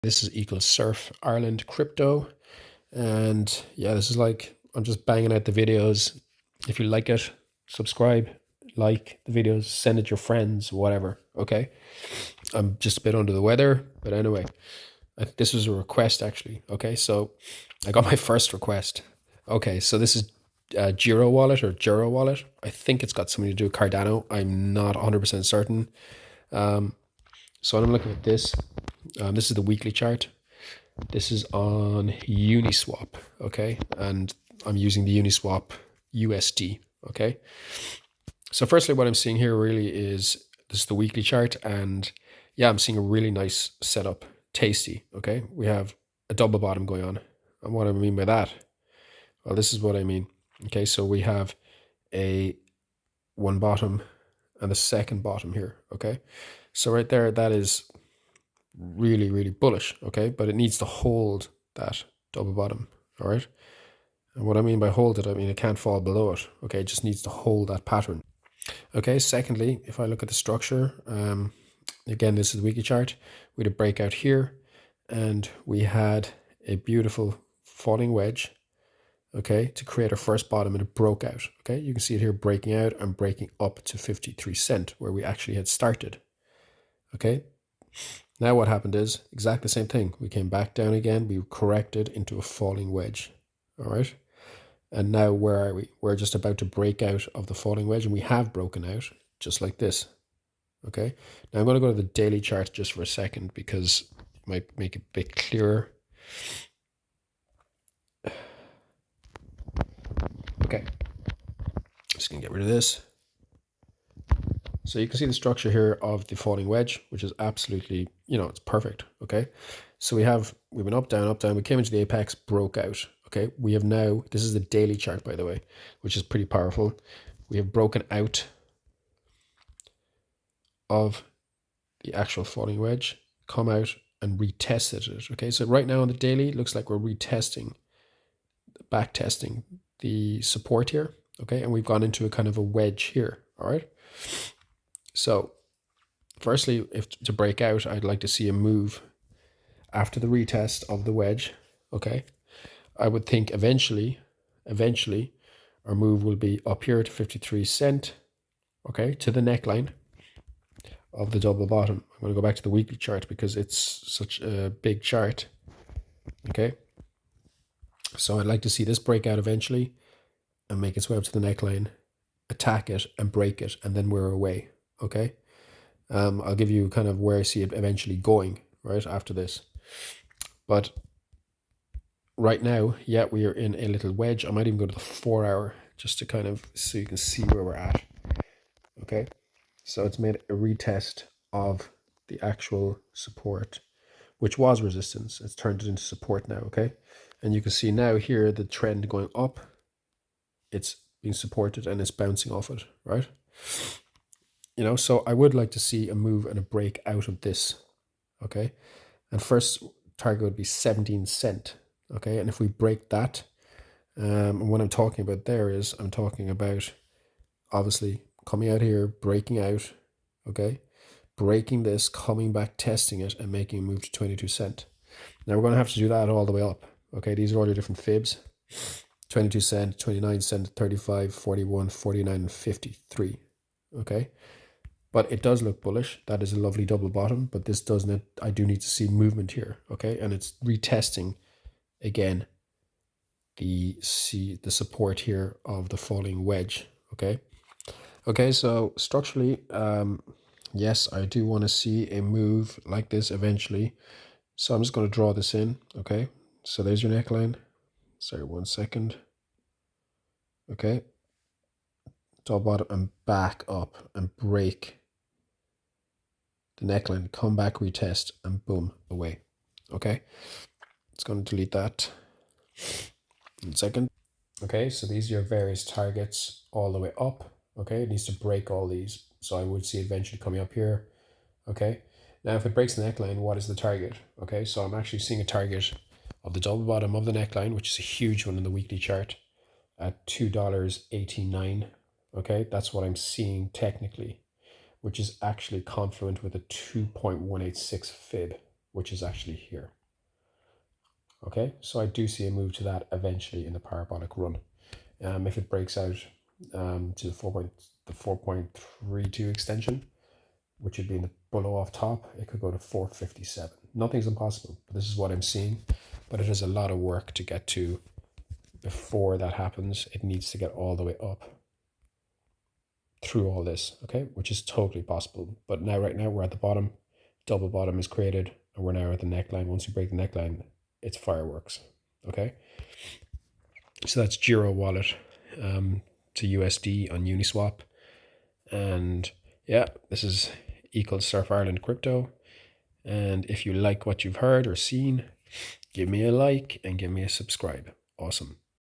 This is equals surf Ireland crypto. And yeah, this is like, I'm just banging out the videos. If you like it, subscribe, like the videos, send it to your friends, whatever. Okay. I'm just a bit under the weather, but anyway, this was a request actually. Okay. So I got my first request. Okay. So this is GEROWALLET or GEROWALLET. I think it's got something to do with Cardano. I'm not 100% certain. So when I'm looking at this, this is the weekly chart. This is on Uniswap, okay? And I'm using the Uniswap USD, okay? So firstly, what I'm seeing here really is this is the weekly chart, and yeah, I'm seeing a really nice setup, tasty, okay? We have a double bottom going on. And what I mean by that, well, this is what I mean. Okay, so we have a one bottom and a second bottom here, okay? So right there, that is really, really bullish, okay? But it needs to hold that double bottom, all right? And what I mean by hold it, I mean it can't fall below it, okay? It just needs to hold that pattern. Okay, secondly, if I look at the structure, again, this is the weekly chart. We had a breakout here, and we had a beautiful falling wedge, okay, to create our first bottom, and it broke out, okay? You can see it here breaking out and breaking up to 53 cent, where we actually had started, okay? Now what happened is exactly the same thing. We came back down again. We corrected into a falling wedge. All right. And now where are we? We're just about to break out of the falling wedge, and we have broken out just like this. Okay. Now I'm going to go to the daily chart just for a second because it might make it a bit clearer. Okay. Just going to get rid of this. So you can see the structure here of the falling wedge, which is absolutely, it's perfect. Okay. So we've been up, down, up, down. We came into the apex, broke out. Okay. We have now, this is the daily chart, by the way, which is pretty powerful. We have broken out of the actual falling wedge, come out and retested it. Okay. So right now on the daily, it looks like we're retesting, back testing the support here. Okay. And we've gone into a kind of a wedge here. All right. So firstly, if to break out, I'd like to see a move after the retest of the wedge. Okay. I would think eventually, our move will be up here to 53 cent. Okay. To the neckline of the double bottom. I'm going to go back to the weekly chart because it's such a big chart. Okay. So I'd like to see this break out eventually and make its way up to the neckline, attack it and break it, and then we're away. Okay. I'll give you kind of where I see it eventually going right after this. But right now, yeah, we are in a little wedge. I might even go to the 4 hour just to kind of, so you can see where we're at. Okay. So it's made a retest of the actual support, which was resistance. It's turned it into support now. Okay. And you can see now here, the trend going up, it's being supported and it's bouncing off it, right? So I would like to see a move and a break out of this, okay? And first target would be 17 cent, okay? And if we break that, and what I'm talking about there is I'm talking about obviously coming out here, breaking out, okay? Breaking this, coming back, testing it, and making a move to 22 cent. Now we're going to have to do that all the way up, okay? These are all your different fibs. 22 cent, 29 cent, 35, 41, 49, and 53, okay? But it does look bullish. That is a lovely double bottom, but this doesn't, I do need to see movement here, okay? And it's retesting, again, the support here of the falling wedge, okay? Okay, so structurally, yes, I do want to see a move like this eventually. So I'm just going to draw this in, okay? So there's your neckline. Sorry, 1 second. Okay. Double bottom and back up and break the neckline, come back, retest, and boom, away. Okay, it's going to delete that in a second. Okay, so these are your various targets all the way up. Okay, it needs to break all these. So I would see it eventually coming up here. Okay, now if it breaks the neckline, what is the target? Okay, so I'm actually seeing a target of the double bottom of the neckline, which is a huge one in the weekly chart at $2.89. Okay, that's what I'm seeing technically, which is actually confluent with a 2.186 fib. which is actually here. Okay, so I do see a move to that eventually in the parabolic run. If it breaks out to the 4.32 extension, which would be in the below off top, it could go to 457. Nothing's impossible, but this is what I'm seeing. But it is a lot of work to get to before that happens. It needs to get all the way up through all this, okay, which is totally possible. But now, right now, we're at the bottom. Double bottom is created, and we're now at the neckline. Once we break the neckline, it's fireworks, okay? So that's GEROWALLET to USD on Uniswap. And yeah, this is equals Surf Ireland Crypto. And if you like what you've heard or seen, give me a like and give me a subscribe. Awesome.